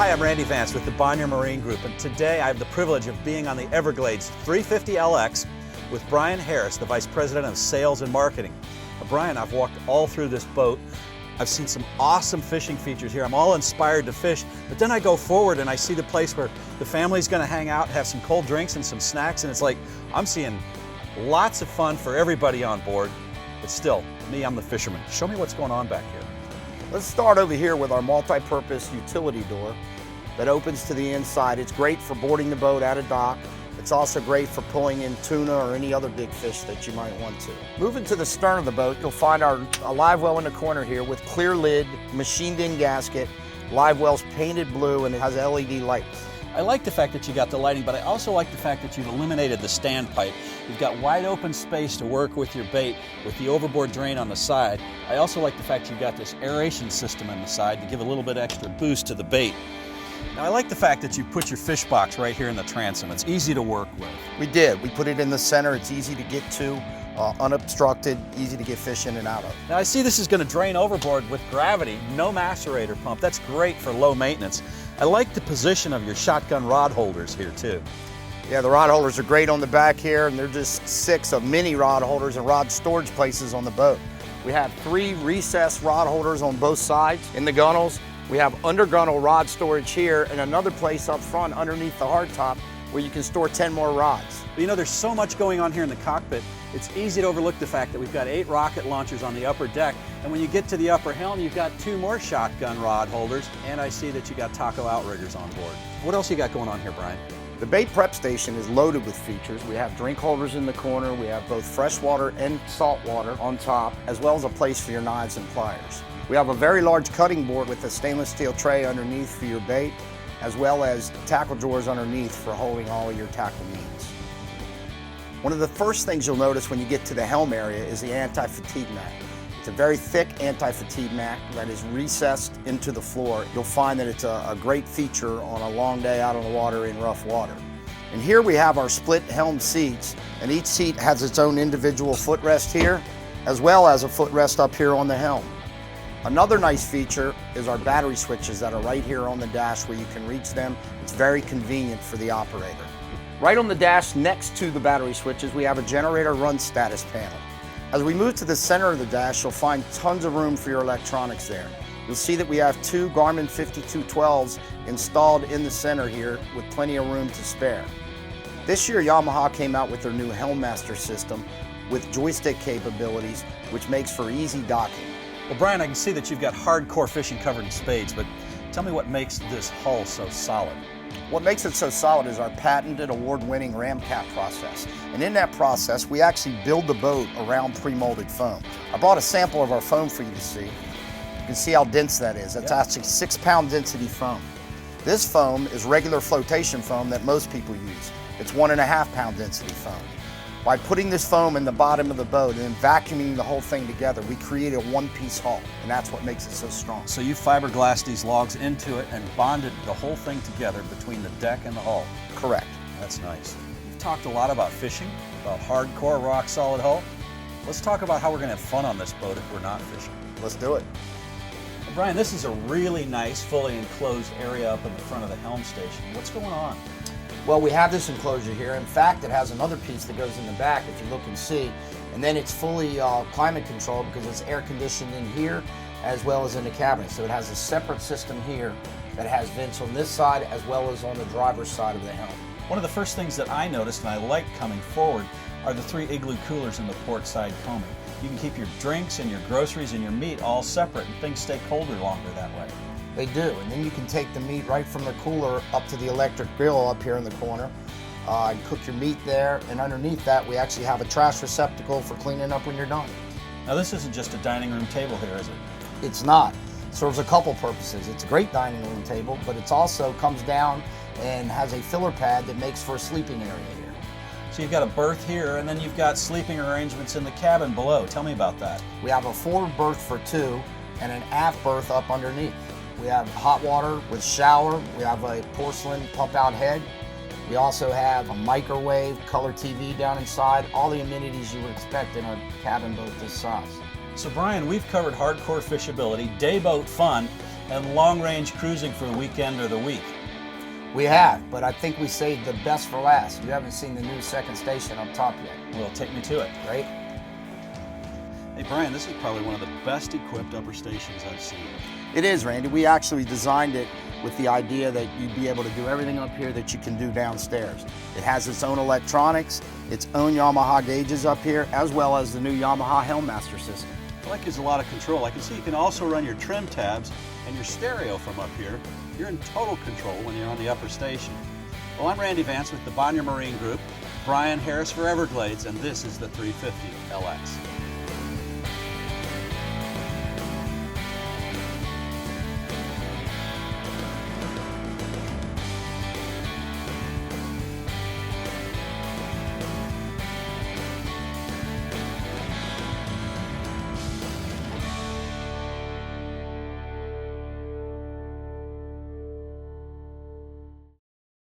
Hi, I'm Randy Vance with the Bonnier Marine Group, and today I have the privilege of being on the Everglades 350LX with Brian Harris, the Vice President of Sales and Marketing. Brian, I've walked all through this boat. I've seen some awesome fishing features here. I'm all inspired to fish, but then I go forward and I see the place where the family's gonna hang out, have some cold drinks and some snacks, and it's like, I'm seeing lots of fun for everybody on board, but still, me, I'm the fisherman. Show me what's going on back here. Let's start over here with our multi-purpose utility door that opens to the inside. It's great for boarding the boat at a dock. It's also great for pulling in tuna or any other big fish that you might want to. Moving to the stern of the boat, you'll find our live well in the corner here with clear lid, machined-in gasket. Live well's painted blue and it has LED lights. I like the fact that you got the lighting, but I also like the fact that you've eliminated the standpipe. You've got wide open space to work with your bait with the overboard drain on the side. I also like the fact you've got this aeration system on the side to give a little bit extra boost to the bait. Now I like the fact that you put your fish box right here in the transom. It's easy to work with. We did. We put it in the center. It's easy to get to, unobstructed, easy to get fish in and out of. Now I see this is going to drain overboard with gravity, no macerator pump. That's great for low maintenance. I like the position of your shotgun rod holders here too. Yeah, the rod holders are great on the back here, and they're just 6 of mini rod holders and rod storage places on the boat. We have 3 recessed rod holders on both sides in the gunnels. We have under gunnel rod storage here and another place up front underneath the hardtop where you can store 10 more rods. But you know, there's so much going on here in the cockpit, it's easy to overlook the fact that we've got 8 rocket launchers on the upper deck, and when you get to the upper helm, you've got 2 more shotgun rod holders, and I see that you got taco outriggers on board. What else you got going on here, Brian? The bait prep station is loaded with features. We have drink holders in the corner, we have both freshwater and saltwater on top, as well as a place for your knives and pliers. We have a very large cutting board with a stainless steel tray underneath for your bait, as well as tackle drawers underneath for holding all of your tackle needs. One of the first things you'll notice when you get to the helm area is the anti-fatigue mat. It's a very thick anti-fatigue mat that is recessed into the floor. You'll find that it's a great feature on a long day out on the water in rough water. And here we have our split helm seats, and each seat has its own individual footrest here, as well as a footrest up here on the helm. Another nice feature is our battery switches that are right here on the dash where you can reach them. It's very convenient for the operator. Right on the dash next to the battery switches, we have a generator run status panel. As we move to the center of the dash, you'll find tons of room for your electronics there. You'll see that we have 2 Garmin 5212s installed in the center here with plenty of room to spare. This year, Yamaha came out with their new Helmmaster system with joystick capabilities, which makes for easy docking. Well, Brian, I can see that you've got hardcore fishing covered in spades, but tell me what makes this hull so solid. What makes it so solid is our patented award-winning ram cap process. And in that process, we actually build the boat around pre-molded foam. I brought a sample of our foam for you to see. You can see how dense that is. That's actually 6-pound density foam. This foam is regular flotation foam that most people use. It's 1.5-pound density foam. By putting this foam in the bottom of the boat and then vacuuming the whole thing together, we create a one-piece hull, and that's what makes it so strong. So you fiberglassed these logs into it and bonded the whole thing together between the deck and the hull. Correct. That's nice. We've talked a lot about fishing, about hardcore rock-solid hull. Let's talk about how we're going to have fun on this boat if we're not fishing. Let's do it. Well, Brian, this is a really nice, fully enclosed area up in the front of the helm station. What's going on? Well, we have this enclosure here. In fact, it has another piece that goes in the back, if you look and see. And then it's fully climate controlled because it's air conditioned in here as well as in the cabin. So it has a separate system here that has vents on this side as well as on the driver's side of the helm. One of the first things that I noticed and I like coming forward are the 3 igloo coolers in the port side coaming. You can keep your drinks and your groceries and your meat all separate and things stay colder longer that way. They do, and then you can take the meat right from the cooler up to the electric grill up here in the corner and cook your meat there, and underneath that we actually have a trash receptacle for cleaning up when you're done. Now this isn't just a dining room table here, is it? It's not. It serves a couple purposes. It's a great dining room table, but it also comes down and has a filler pad that makes for a sleeping area here. So you've got a berth here, and then you've got sleeping arrangements in the cabin below. Tell me about that. We have a forward berth for 2 and an aft berth up underneath. We have hot water with shower. We have a porcelain pump out head. We also have a microwave, color TV down inside, all the amenities you would expect in a cabin boat this size. So Brian, we've covered hardcore fishability, day boat fun, and long-range cruising for the weekend or the week. We have, but I think we saved the best for last. You haven't seen the new second station up top yet. Well, take me to it. Right? Hey Brian, this is probably one of the best equipped upper stations I've seen. It is, Randy. We actually designed it with the idea that you'd be able to do everything up here that you can do downstairs. It has its own electronics, its own Yamaha gauges up here, as well as the new Yamaha Helmmaster system. I like there's a lot of control. I can see you can also run your trim tabs and your stereo from up here. You're in total control when you're on the upper station. Well, I'm Randy Vance with the Bonnier Marine Group, Brian Harris for Everglades, and this is the 350 LX.